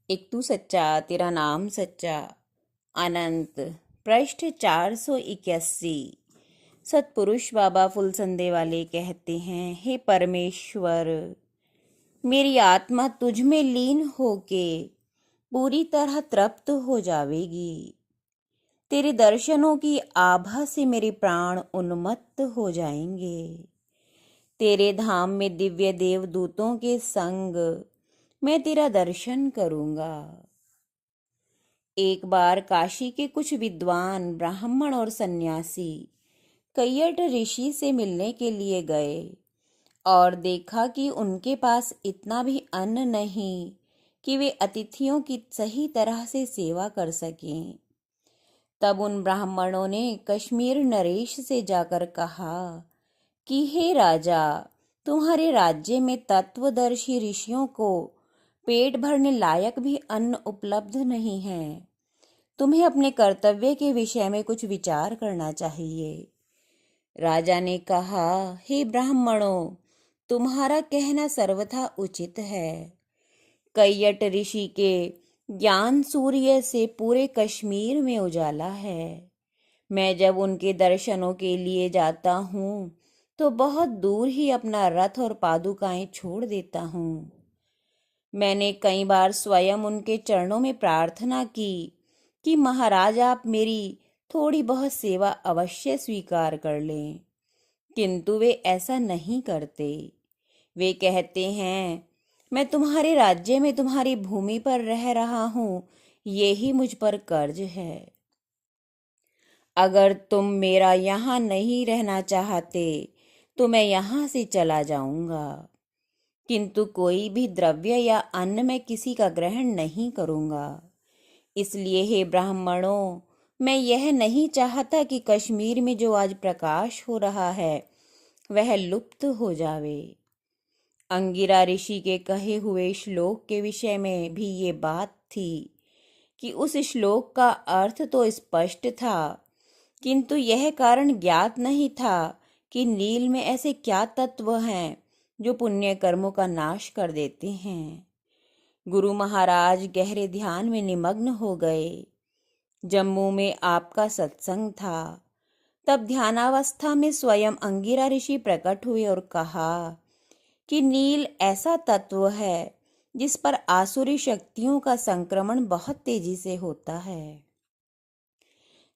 एक तू सच्चा तेरा नाम सच्चा। अनंत। पृष्ठ 481। सतपुरुष बाबा फुलसंदे वाले कहते हैं, हे परमेश्वर, मेरी आत्मा तुझ में लीन होके पूरी तरह तृप्त हो जावेगी। तेरे दर्शनों की आभा से मेरे प्राण उन्मत्त हो जाएंगे। तेरे धाम में दिव्य देवदूतों के संग मैं तेरा दर्शन करूंगा। एक बार काशी के कुछ विद्वान ब्राह्मण और सन्यासी कैयट ऋषि से मिलने के लिए गए और देखा कि उनके पास इतना भी अन्न नहीं कि वे अतिथियों की सही तरह से सेवा कर सकें। तब उन ब्राह्मणों ने कश्मीर नरेश से जाकर कहा कि हे राजा, तुम्हारे राज्य में तत्वदर्शी ऋषियों को पेट भरने लायक भी अन्न उपलब्ध नहीं है। तुम्हें अपने कर्तव्य के विषय में कुछ विचार करना चाहिए। राजा ने कहा, हे ब्राह्मणों, तुम्हारा कहना सर्वथा उचित है। कैयट ऋषि के ज्ञान सूर्य से पूरे कश्मीर में उजाला है। मैं जब उनके दर्शनों के लिए जाता हूँ तो बहुत दूर ही अपना रथ और पादुकाएं छोड़ देता हूँ। मैंने कई बार स्वयं उनके चरणों में प्रार्थना की कि महाराज, आप मेरी थोड़ी बहुत सेवा अवश्य स्वीकार कर लें, किंतु वे ऐसा नहीं करते। वे कहते हैं, मैं तुम्हारे राज्य में तुम्हारी भूमि पर रह रहा हूँ, ये ही मुझ पर कर्ज है। अगर तुम मेरा यहाँ नहीं रहना चाहते तो मैं यहाँ से चला जाऊंगा, किंतु कोई भी द्रव्य या अन्न मैं किसी का ग्रहण नहीं करूंगा। इसलिए हे ब्राह्मणों, मैं यह नहीं चाहता कि कश्मीर में जो आज प्रकाश हो रहा है वह लुप्त हो जावे। अंगिरा ऋषि के कहे हुए श्लोक के विषय में भी ये बात थी कि उस श्लोक का अर्थ तो स्पष्ट था, किंतु यह कारण ज्ञात नहीं था कि नील में ऐसे क्या तत्व हैं जो पुण्य कर्मों का नाश कर देते हैं। गुरु महाराज गहरे ध्यान में निमग्न हो गए। जम्मू में आपका सत्संग था। तब ध्यानावस्था में स्वयं अंगिरा ऋषि प्रकट हुए और कहा कि नील ऐसा तत्व है जिस पर आसुरी शक्तियों का संक्रमण बहुत तेजी से होता है।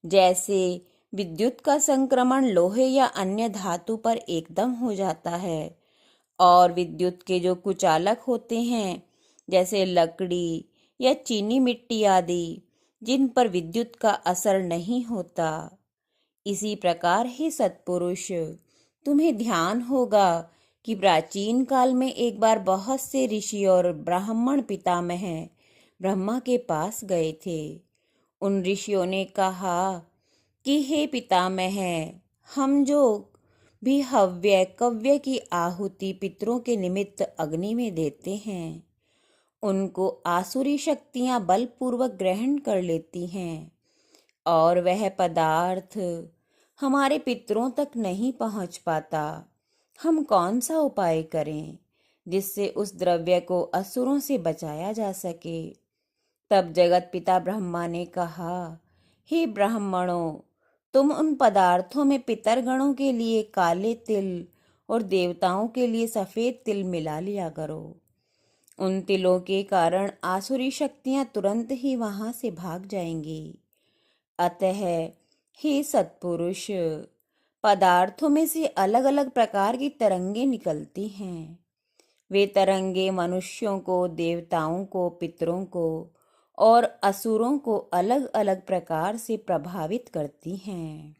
जैसे विद्युत का संक्रमण लोहे या अन्य धातु पर एकदम हो जाता है, और विद्युत के जो कुचालक होते हैं जैसे लकड़ी या चीनी मिट्टी आदि, जिन पर विद्युत का असर नहीं होता, इसी प्रकार ही सत्पुरुष, तुम्हें ध्यान होगा कि प्राचीन काल में एक बार बहुत से ऋषि और ब्राह्मण पितामह ब्रह्मा के पास गए थे। उन ऋषियों ने कहा कि हे पितामह, हम जो भी हव्य कव्य की आहुति पितरों के निमित्त अग्नि में देते हैं, उनको आसुरी शक्तियां बलपूर्वक ग्रहण कर लेती हैं और वह पदार्थ हमारे पितरों तक नहीं पहुंच पाता। हम कौन सा उपाय करें जिससे उस द्रव्य को असुरों से बचाया जा सके। तब जगत पिता ब्रह्मा ने कहा, हे ब्राह्मणों, तुम उन पदार्थों में पितरगणों के लिए काले तिल और देवताओं के लिए सफेद तिल मिला लिया करो। उन तिलों के कारण आसुरी शक्तियां तुरंत ही वहां से भाग जाएंगी। अतः हे सत्पुरुष, पदार्थों में से अलग अलग प्रकार की तरंगे निकलती हैं। वे तरंगे मनुष्यों को, देवताओं को, पितरों को और असुरों को अलग अलग प्रकार से प्रभावित करती हैं।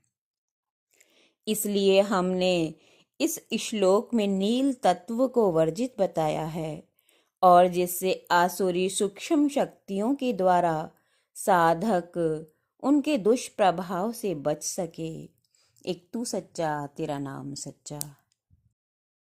इसलिए हमने इस श्लोक में नील तत्व को वर्जित बताया है, और जिससे आसुरी सूक्ष्म शक्तियों के द्वारा साधक उनके दुष्प्रभाव से बच सके। एक तू सच्चा तेरा नाम सच्चा।